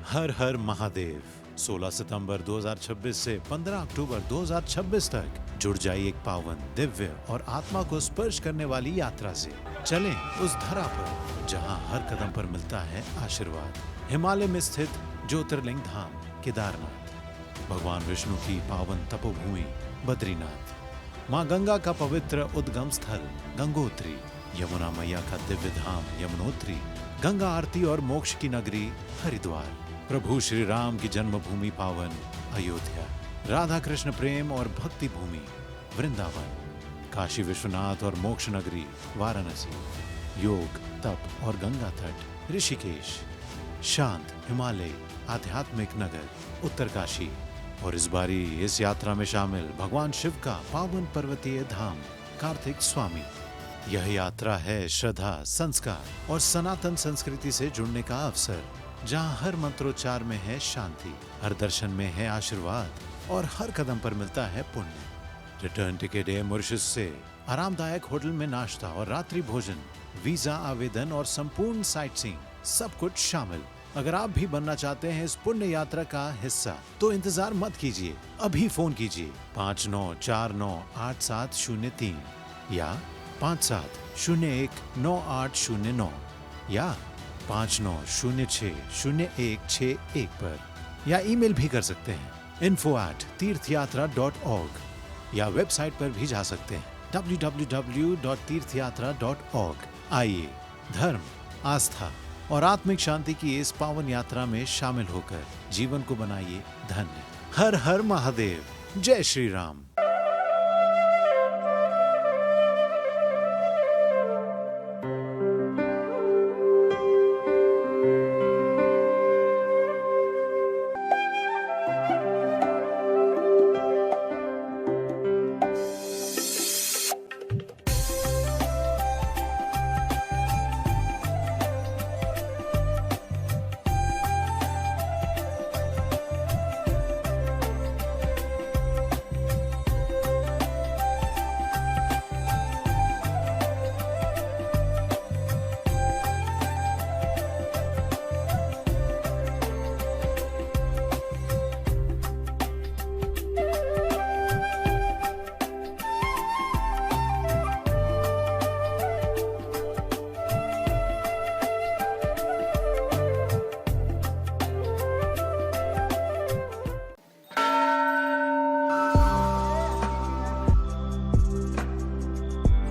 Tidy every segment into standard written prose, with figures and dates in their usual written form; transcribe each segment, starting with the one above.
हर हर महादेव। 16 सितंबर 2026 से 15 अक्टूबर 2026 तक जुड़ जाइए एक पावन, दिव्य और आत्मा को स्पर्श करने वाली यात्रा से। चलें उस धरा पर जहां हर कदम पर मिलता है आशीर्वाद। हिमालय में स्थित ज्योतिर्लिंग धाम केदारनाथ, भगवान विष्णु की पावन तपोभूमि बद्रीनाथ, माँ गंगा का पवित्र उद्गम स्थल गंगोत्री, यमुना मैया का दिव्य धाम यमुनोत्री, गंगा आरती और मोक्ष की नगरी हरिद्वार, प्रभु श्री राम की जन्मभूमि पावन अयोध्या, राधा कृष्ण प्रेम और भक्ति भूमि वृंदावन, काशी विश्वनाथ और मोक्ष नगरी वाराणसी, योग तप और गंगा तट ऋषिकेश, शांत हिमालय आध्यात्मिक नगर उत्तरकाशी, और इस बारी इस यात्रा में शामिल भगवान शिव का पावन पर्वतीय धाम कार्तिक स्वामी। यह यात्रा है श्रद्धा, संस्कार और सनातन संस्कृति से जुड़ने का अवसर, जहां हर मंत्रोच्चार में है शांति, हर दर्शन में है आशीर्वाद और हर कदम पर मिलता है पुण्य। रिटर्न टिकट है मॉरिशस से, आरामदायक होटल में नाश्ता और रात्रि भोजन, वीजा आवेदन और संपूर्ण साइट सीइंग, सब कुछ शामिल। अगर आप भी बनना चाहते हैं इस पुण्य यात्रा का हिस्सा, तो इंतजार मत कीजिए, अभी फोन कीजिए 59498703 या 57019809 या 59060161 पर, या ईमेल भी कर सकते हैं info@tirthyatra.org, या वेबसाइट पर भी जा सकते हैं www.tirthyatra.org। आइए धर्म, आस्था और आत्मिक शांति की इस पावन यात्रा में शामिल होकर जीवन को बनाइए धन्य। हर हर महादेव, जय श्री राम।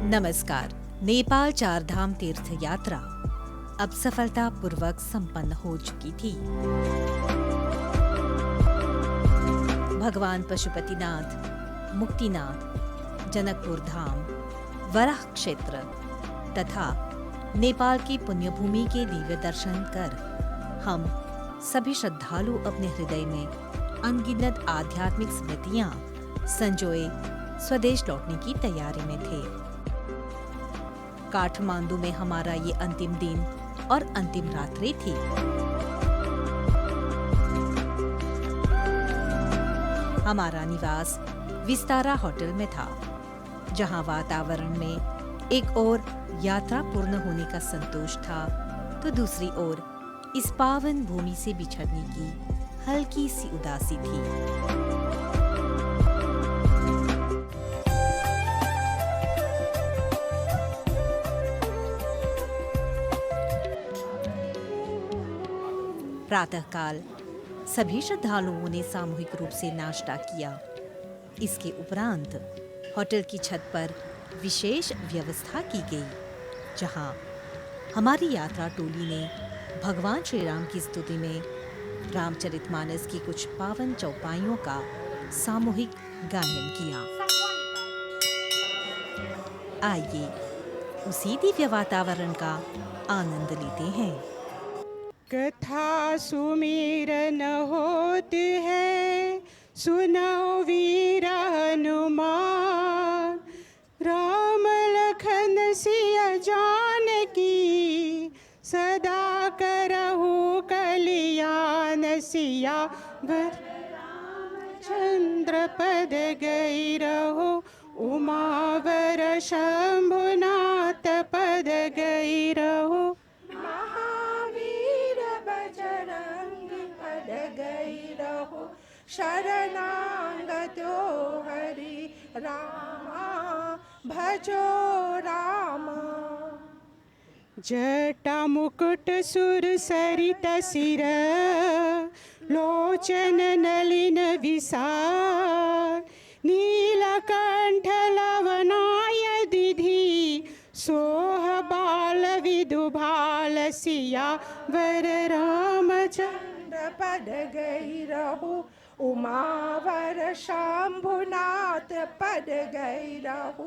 नमस्कार। नेपाल चारधाम तीर्थ यात्रा अब सफलतापूर्वक संपन्न हो चुकी थी। भगवान पशुपतिनाथ, मुक्तिनाथ, जनकपुर धाम, वराह क्षेत्र तथा नेपाल की पुण्यभूमि के दिव्य दर्शन कर हम सभी श्रद्धालु अपने हृदय में अनगिनत आध्यात्मिक स्मृतियां संजोए स्वदेश लौटने की तैयारी में थे। काठमांडू में हमारा ये अंतिम दिन और अंतिम रात्रि थी। हमारा निवास विस्तारा होटल में था, जहां वातावरण में एक ओर यात्रा पूर्ण होने का संतोष था, तो दूसरी ओर इस पावन भूमि से बिछड़ने की हल्की सी उदासी थी। प्रातःकाल सभी श्रद्धालुओं ने सामूहिक रूप से नाश्ता किया। इसके उपरांत होटल की छत पर विशेष व्यवस्था की गई, जहां हमारी यात्रा टोली ने भगवान श्री राम की स्तुति में रामचरितमानस की कुछ पावन चौपाइयों का सामूहिक गायन किया। आइए उसी दिव्य वातावरण का आनंद लेते हैं। कथा सुमिरन होती है, सुनो वीर हनुमान, राम लखन सिया जानकी, सदा करहु कल्याण, सिया वर रामचंद्र पद गई रहो, उमावर शंभुनाथ पद गई रहो, महावीर बजरंग शरणागतो हरि रामा भजो रामा। जटा मुकुट सुर सरित सिर लोचन नलिन विसार नीलकंठ लवनाय दिधि सोह बाल विदुभाल सिया वर रामचंद्र पद गई रहु उमावर शंभुनाथ पद गई रहु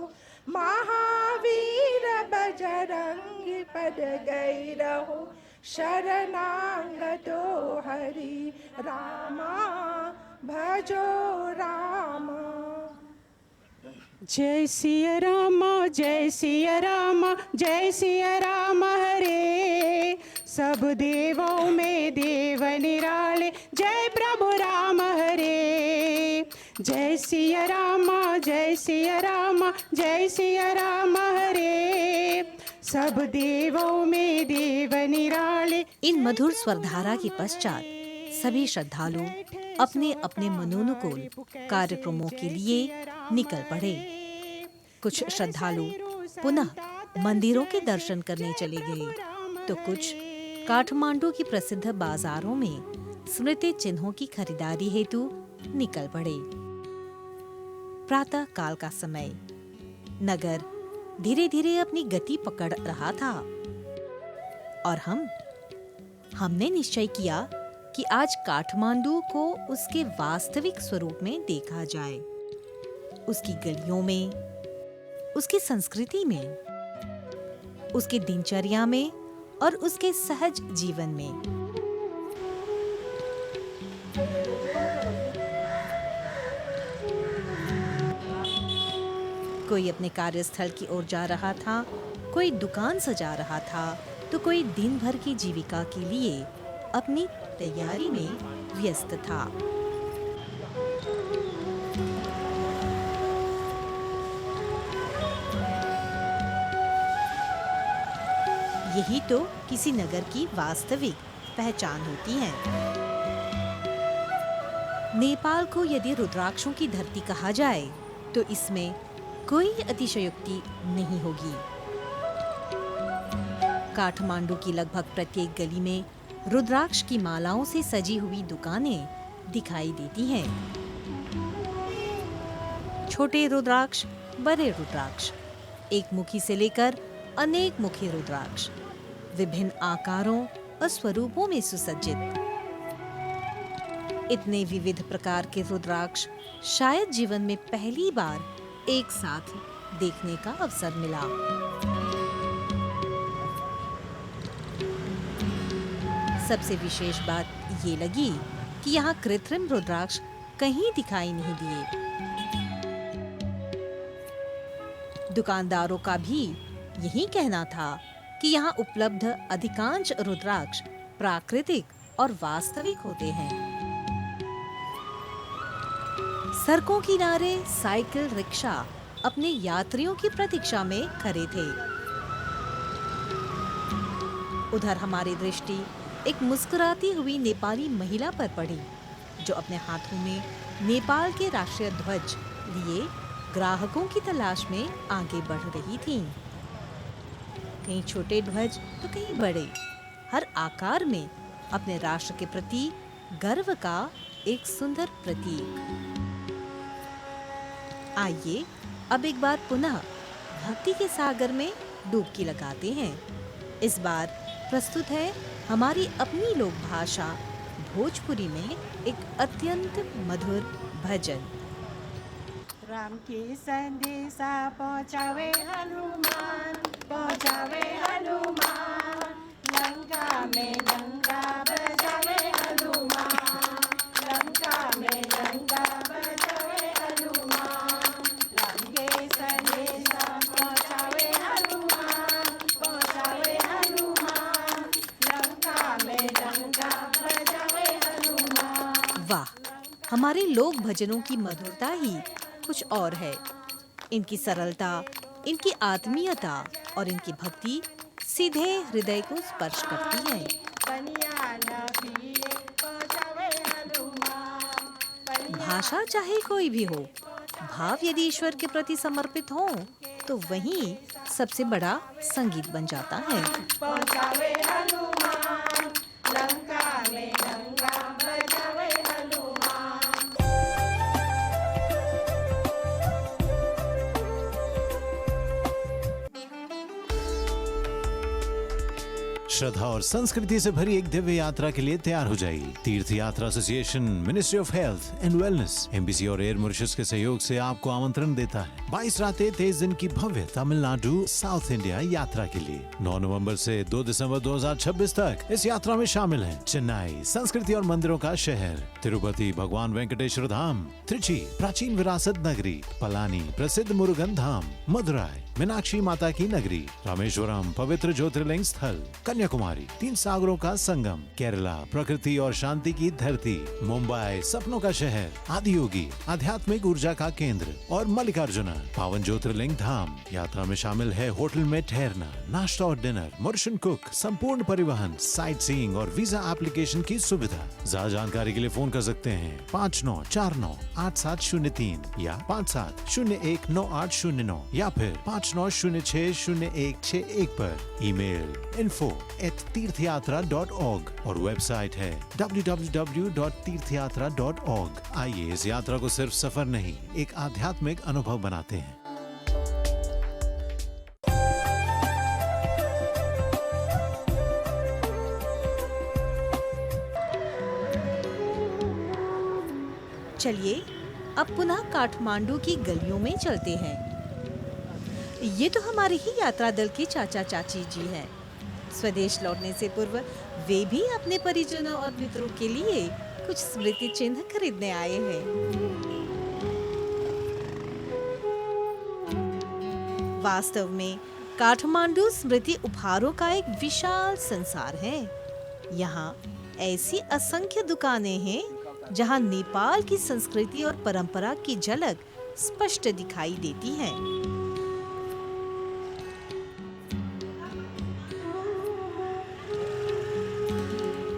महावीर बजरंगी पद गई रहु शरणागतो हरि रामा भजो रामा। जय सिया रामा जय सिया रामा जय सिया राम हरे सब देवों में देव निराले जय प्रभु राम हरे। जय सिया रामा जय सिया रामा जय सिया राम हरे सब देवों में देव निराले। इन मधुर स्वरधारा के पश्चात सभी श्रद्धालु अपने अपने मनोनुकूल कार्यक्रमों के लिए निकल पड़े। कुछ श्रद्धालु पुनः मंदिरों के दर्शन करने चले गए तो कुछ काठमांडू की प्रसिद्ध बाजारों में स्मृति चिन्हों की खरीदारी हेतु निकल पड़े। प्रातः काल का समय नगर धीरे धीरे अपनी गति पकड़ रहा था और हमने निश्चय किया कि आज काठमांडू को उसके वास्तविक स्वरूप में देखा जाए, उसकी गलियों में, उसकी संस्कृति में, उसकी दिनचर्या में और उसके सहज जीवन में। कोई अपने कार्यस्थल की ओर जा रहा था, कोई दुकान सजा रहा था तो कोई दिन भर की जीविका के लिए अपनी तैयारी में व्यस्त था। यही तो किसी नगर की वास्तविक पहचान होती है। नेपाल को यदि रुद्राक्षों की धरती कहा जाए तो इसमें कोई अतिशयोक्ति नहीं होगी। काठमांडू की लगभग प्रत्येक गली में रुद्राक्ष की मालाओं से सजी हुई दुकानें दिखाई देती हैं। छोटे रुद्राक्ष, बड़े रुद्राक्ष, एक मुखी से लेकर अनेक मुखी रुद्राक्ष, विभिन्न आकारों और स्वरूपों में सुसज्जित। इतने विविध प्रकार के रुद्राक्ष शायद जीवन में पहली बार एक साथ देखने का अवसर मिला। सबसे विशेष बात ये लगी कि यहाँ कृत्रिम रुद्राक्ष कहीं दिखाई नहीं दिए। दुकानदारों का भी यही कहना था कि यहाँ उपलब्ध अधिकांश रुद्राक्ष प्राकृतिक और वास्तविक होते हैं। सड़कों किनारे साइकिल रिक्शा अपने यात्रियों की प्रतीक्षा में खड़े थे। उधर हमारी दृष्टि एक मुस्कुराती हुई नेपाली महिला पर पड़ी जो अपने हाथों में नेपाल के राष्ट्रीय ध्वज लिए ग्राहकों की तलाश में आगे बढ़ रही थी। कहीं छोटे ध्वज तो कहीं बड़े, हर आकार में अपने राष्ट्र के प्रति गर्व का एक सुंदर प्रतीक। आइए अब एक बार पुनः भक्ति के सागर में डुबकी लगाते हैं। इस बार प्रस्तुत है हमारी अपनी लोक भाषा भोजपुरी में एक अत्यंत मधुर भजन। राम के संदेशा पहुँचावे हनुमान, पहुँचावे हनुमान, लंका में डंका बजावे हनुमान, लंका में डंका बजावे हनुमान। राम के संदेशा पहुँचावे हनुमान, पहुँचावे हनुमान, लंका में डंका बजावे हनुमान। वाह, हमारे लोक भजनों की मधुरता ही कुछ और है। इनकी सरलता, इनकी आत्मीयता और इनकी भक्ति सीधे हृदय को स्पर्श करती है। पनिया न पिए पहुँचावे हनुमान, भाषा चाहे कोई भी हो, भाव यदि ईश्वर के प्रति समर्पित हो तो वही सबसे बड़ा संगीत बन जाता है। पहुंचावे हनुमान लंका में डंका बजावे हनुमान। श्रद्धा और संस्कृति से भरी एक दिव्य यात्रा के लिए तैयार हो जाइए। तीर्थ यात्रा association, ministry of health and wellness, MBC और एयर मॉरिशस के सहयोग से आपको आमंत्रण देता है 22 रातें 23 दिन की भव्य तमिलनाडु साउथ इंडिया यात्रा के लिए। 9 नवंबर से 2 दिसंबर 2026 तक इस यात्रा में शामिल हैं चेन्नई, संस्कृति और मंदिरों का शहर, तिरुपति, भगवान वेंकटेश्वर धाम, त्रिची, प्राचीन विरासत नगरी, पलानी, प्रसिद्ध मुरुगन धाम, मदुराई, मीनाक्षी माता की नगरी, रामेश्वरम, पवित्र ज्योतिर्लिंग स्थल, कन्याकुमारी, 3 सागरों का संगम, केरला, प्रकृति और शांति की धरती, मुंबई, सपनों का शहर, आदियोगी, आध्यात्मिक ऊर्जा का केंद्र और मल्लिकार्जुना, पावन ज्योतिर्लिंग धाम। यात्रा में शामिल है होटल में ठहरना, नाश्ता और डिनर, मॉरिशन कुक, संपूर्ण परिवहन, साइट सीइंग और वीजा एप्लीकेशन की सुविधा। ज्यादा जानकारी के लिए फोन कर सकते हैं 59498703 या 57019809 या फिर 59060161 पर। ईमेल info@tirthyatra.org और वेबसाइट है www.tirthyatra.org। आइए इस यात्रा को सिर्फ सफर नहीं, एक आध्यात्मिक अनुभव बनाते हैं। चलिए अब पुनः काठमांडू की गलियों में चलते हैं। ये तो हमारे ही यात्रा दल के चाचा चाची जी हैं। स्वदेश लौटने से पूर्व वे भी अपने परिजनों और मित्रों के लिए कुछ स्मृति चिन्ह खरीदने आए हैं। वास्तव में काठमांडू स्मृति उपहारों का एक विशाल संसार है। यहाँ ऐसी असंख्य दुकानें हैं जहाँ नेपाल की संस्कृति और परंपरा की झलक स्पष्ट दिखाई देती है।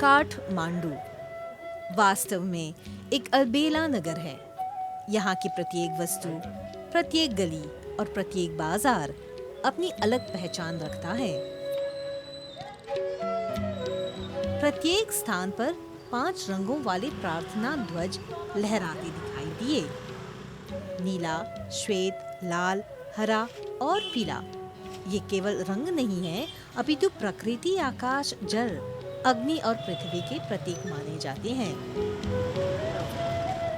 काठमांडू वास्तव में एक अलबेला नगर है। यहाँ की प्रत्येक वस्तु, प्रत्येक गली और प्रत्येक बाजार अपनी अलग पहचान रखता है। प्रत्येक स्थान पर 5 रंगों वाले प्रार्थना ध्वज लहराते दिखाई दिए। नीला, श्वेत, लाल, हरा और पीला। ये केवल रंग नहीं है, अपितु प्रकृति, आकाश, जल, अग्नि और पृथ्वी के प्रतीक माने जाते हैं।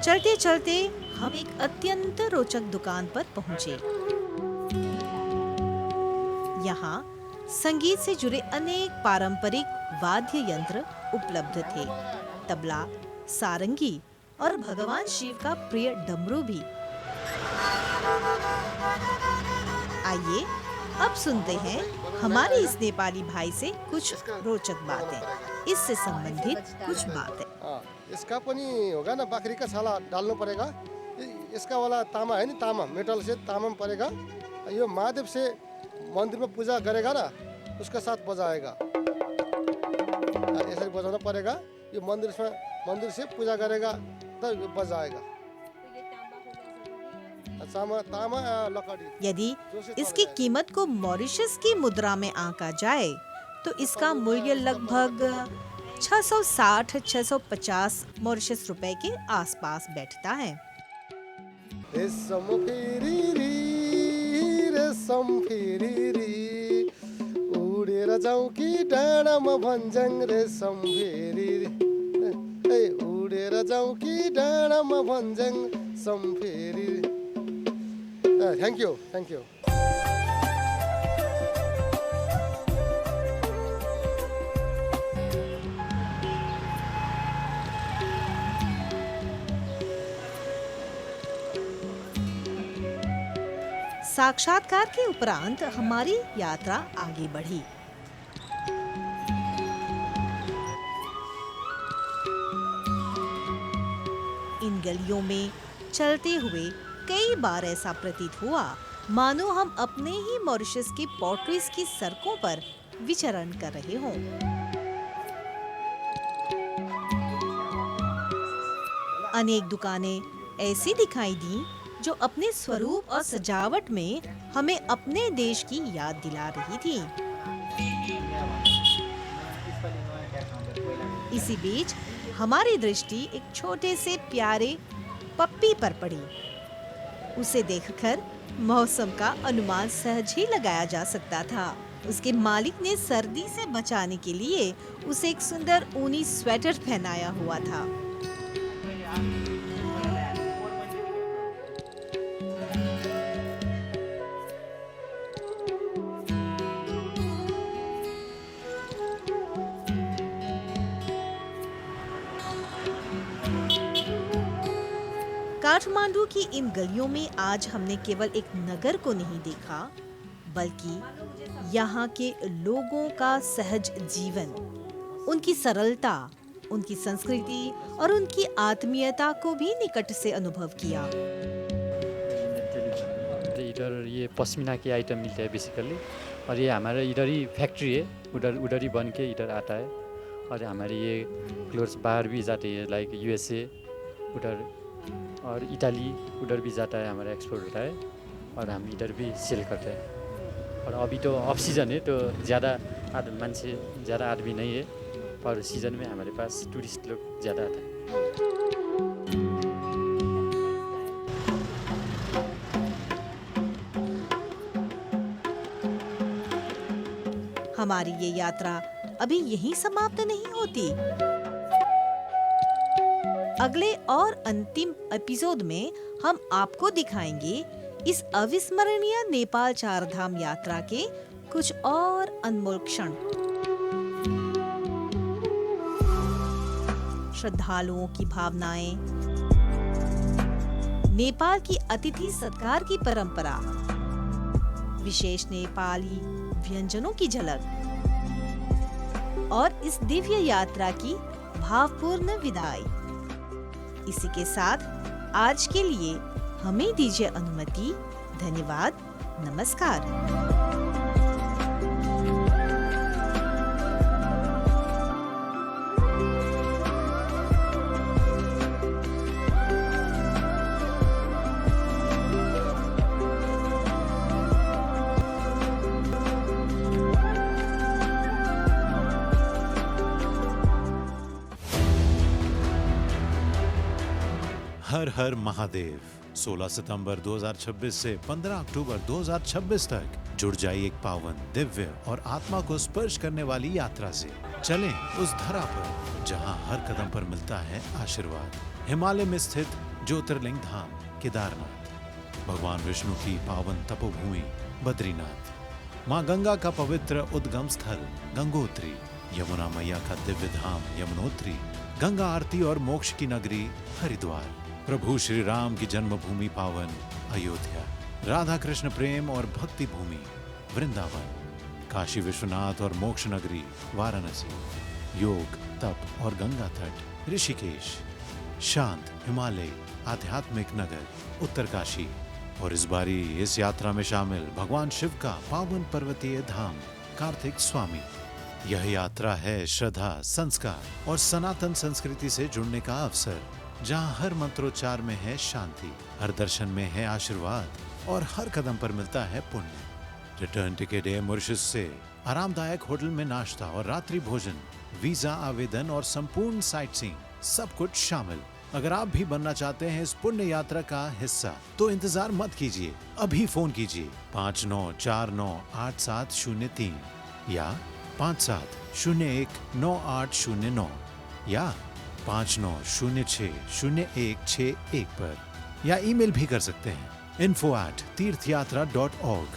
चलते चलते हम एक अत्यंत रोचक दुकान पर पहुंचे। यहाँ संगीत से जुड़े अनेक पारंपरिक वाद्य यंत्र उपलब्ध थे। तबला, सारंगी और भगवान शिव का प्रिय डमरू भी। आइए अब सुनते हैं हमारे इस नेपाली भाई से कुछ रोचक बातें, इससे संबंधित कुछ बातें। इसका पनि होगा ना, बकरी का छाला डालना पड़ेगा। इसका वाला तामा है ना, तामा मेटल से तामा में पड़ेगा। ये महादेव से मंदिर में पूजा करेगा ना, उसके साथ बजाएगा। ऐसा बजाना पड़ेगा। ये मंदिर से पूजा करेगा तो ये बजाएगा। तामा लकड़ी। यदि इसकी कीमत को मॉरिशस की मुद्रा में आंका जाए तो इसका मूल्य लगभग 660-650 मॉरिशस रुपए के आसपास बैठता है। रेशम फेरी उडेर जाउँ कि डाँडामा भन्छन् रेशम फेरी, उडेर जाउँ कि डाँडामा भन्छन् रेशम फेरी। Thank you. साक्षात्कार के उपरांत हमारी यात्रा आगे बढ़ी। इन गलियों में चलते हुए कई बार ऐसा प्रतीत हुआ मानो हम अपने ही मॉरिशस की पोर्ट्रीज की सड़कों पर विचरण कर रहे हों। अनेक दुकानें ऐसी दिखाई दी जो अपने स्वरूप और सजावट में हमें अपने देश की याद दिला रही थी। इसी बीच हमारी दृष्टि एक छोटे से प्यारे पप्पी पर पड़ी। उसे देखकर मौसम का अनुमान सहज ही लगाया जा सकता था। उसके मालिक ने सर्दी से बचाने के लिए उसे एक सुंदर ऊनी स्वेटर पहनाया हुआ था। काठमांडू की इन गलियों में आज हमने केवल एक नगर को नहीं देखा, बल्कि यहाँ के लोगों का सहज जीवन, उनकी सरलता, उनकी संस्कृति और उनकी आत्मीयता को भी निकट से अनुभव किया। इधर ये पश्मीना के आइटम मिलते हैं बेसिकली, और ये हमारा इधर ही फैक्ट्री है, उधर ही बन के इधर आता है। और हमारे ये क्लोथ्स बाहर भी जाते हैं, लाइक यूएसए उधर, और इटाली उधर भी जाता है, हमारा एक्सपोर्ट होता है, और हम इधर भी सेल करते हैं। और अभी तो ऑफ सीज़न है, तो ज़्यादा मानसे ज़्यादा आदमी नहीं है, पर सीज़न में हमारे पास टूरिस्ट लोग ज़्यादा आते हैं। हमारी ये यात्रा अभी यहीं समाप्त नहीं होती। अगले और अंतिम एपिसोड में हम आपको दिखाएंगे इस अविस्मरणीय नेपाल चारधाम यात्रा के कुछ और अनमोल क्षण। श्रद्धालुओं की भावनाएं, नेपाल की अतिथि सत्कार की परंपरा, विशेष नेपाली व्यंजनों की झलक और इस दिव्य यात्रा की भावपूर्ण विदाई। इसी के साथ आज के लिए हमें दीजिए अनुमति। धन्यवाद, नमस्कार। हर हर महादेव। 16 सितंबर 2026 से 15 अक्टूबर 2026 तक जुड़ जाइए एक पावन, दिव्य और आत्मा को स्पर्श करने वाली यात्रा से। चलें उस धरा पर जहां हर कदम पर मिलता है आशीर्वाद। हिमालय में स्थित ज्योतिर्लिंग धाम केदारनाथ, भगवान विष्णु की पावन तपोभूमि बद्रीनाथ, माँ गंगा का पवित्र उद्गम स्थल गंगोत्री, यमुना मैया का दिव्य धाम यमुनोत्री, गंगा आरती और मोक्ष की नगरी हरिद्वार, प्रभु श्री राम की जन्मभूमि पावन अयोध्या, राधा कृष्ण प्रेम और भक्ति भूमि वृंदावन, काशी विश्वनाथ और मोक्ष नगरी वाराणसी, योग, तप और गंगा तट ऋषिकेश, शांत हिमालय आध्यात्मिक नगर उत्तरकाशी, और इस बारी इस यात्रा में शामिल भगवान शिव का पावन पर्वतीय धाम कार्तिक स्वामी। यह यात्रा है श्रद्धा, संस्कार और सनातन संस्कृति से जुड़ने का अवसर, जहां हर मंत्रोच्चार में है शांति, हर दर्शन में है आशीर्वाद और हर कदम पर मिलता है पुण्य। रिटर्न टिकट है मॉरिशस से, आरामदायक होटल में नाश्ता और रात्रि भोजन, वीजा आवेदन और संपूर्ण साइट सीइंग, सब कुछ शामिल। अगर आप भी बनना चाहते हैं इस पुण्य यात्रा का हिस्सा, तो इंतजार मत कीजिए, अभी फोन कीजिए 59498703 या 57019809 या 59060161 पर, या ईमेल भी कर सकते हैं info@tirthyatra.org,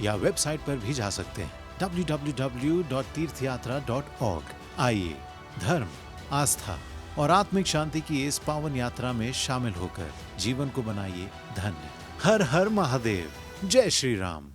या वेबसाइट पर भी जा सकते हैं www.tirthyatra.org। आइए धर्म, आस्था और आत्मिक शांति की इस पावन यात्रा में शामिल होकर जीवन को बनाइए धन्य। हर हर महादेव। जय श्री राम।